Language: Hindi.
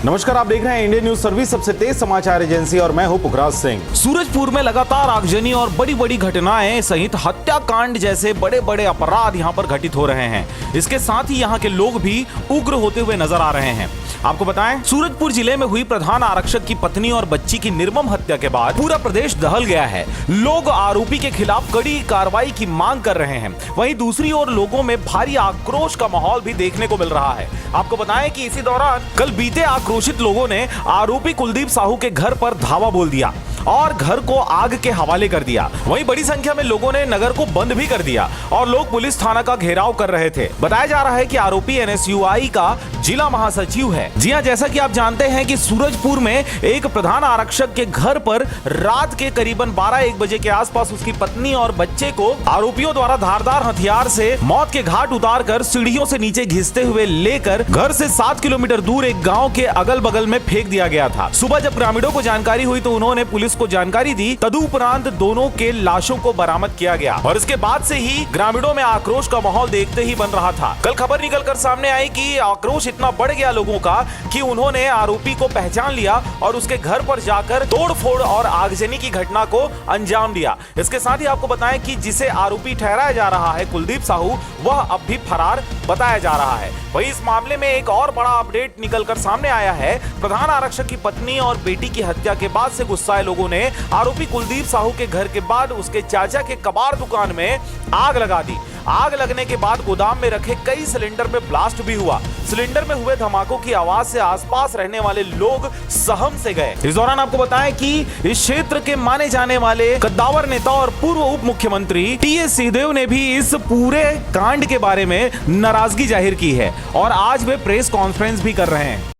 नमस्कार, आप देख रहे हैं इंडियन न्यूज सर्विस, सबसे तेज समाचार एजेंसी, और मैं हूं पुखराज सिंह। सूरजपुर में लगातार आगजनी और बड़ी बड़ी घटनाएं सहित हत्याकांड जैसे बड़े बड़े अपराध यहां पर घटित हो रहे हैं। इसके साथ ही यहां के लोग भी उग्र होते हुए नजर आ रहे हैं। आपको बताएं, सूरजपुर जिले में हुई प्रधान आरक्षक की पत्नी और बच्ची की निर्मम हत्या के बाद पूरा प्रदेश दहल गया है। लोग आरोपी के खिलाफ कड़ी कार्रवाई की मांग कर रहे हैं। वहीं दूसरी ओर लोगों में भारी आक्रोश का माहौल भी देखने को मिल रहा है। आपको बताएं कि इसी दौरान कल बीते आक्रोशित लोगों ने आरोपी कुलदीप साहू के घर पर धावा बोल दिया और घर को आग के हवाले कर दिया। वहीं बड़ी संख्या में लोगों ने नगर को बंद भी कर दिया और लोग पुलिस थाना का घेराव कर रहे थे। बताया जा रहा है कि आरोपी एनएसयूआई का जिला महासचिव है। जी हां, जैसा कि आप जानते हैं कि सूरजपुर में एक प्रधान आरक्षक के घर पर रात के करीबन 12-1 बजे के आसपास उसकी पत्नी और बच्चे को आरोपियों द्वारा धारदार हथियार से मौत के घाट उतारकर सीढ़ियों से नीचे घिसते हुए लेकर घर से 7 किलोमीटर दूर एक गांव के अगल बगल में फेंक दिया गया था। सुबह जब ग्रामीणों को जानकारी हुई तो उन्होंने पुलिस को जानकारी दी। तदुपरांत दोनों के लाशों को बरामद किया गया और इसके बाद से ही ग्रामीणों में आक्रोश का माहौल देखते ही बन रहा था। कल खबर निकलकर सामने आई कि आक्रोश इतना बढ़ गया लोगों का कि उन्होंने आरोपी को पहचान लिया और उसके घर पर जाकर तोड़फोड़ और आगजनी की घटना को अंजाम दिया। इसके साथ ही आपको बताएं कि जिसे आरोपी ठहराया जा रहा है कुलदीप साहू, वह अब भी फरार बताया जा रहा है। वहीं इस मामले में एक और बड़ा अपडेट निकलकर सामने आया है। प्रधान आरक्षक की पत्नी और बेटी की हत्या के बाद से गुस्साए लोगों ने आरोपी कुलदीप साहू के घर के बाद उसके चाचा के कबाड़ दुकान में आग लगा दी। आग लगने के बाद गोदाम में रखे कई सिलेंडर में ब्लास्ट भी हुआ। सिलेंडर में हुए धमाकों की आवाज से आसपास रहने वाले लोग सहम से गए। इस दौरान आपको बताएं कि इस क्षेत्र के माने जाने वाले कद्दावर नेता और पूर्व उप मुख्यमंत्री टीएस सिंहदेव ने भी इस पूरे कांड के बारे में नाराजगी जाहिर की है और आज वे प्रेस कॉन्फ्रेंस भी कर रहे हैं।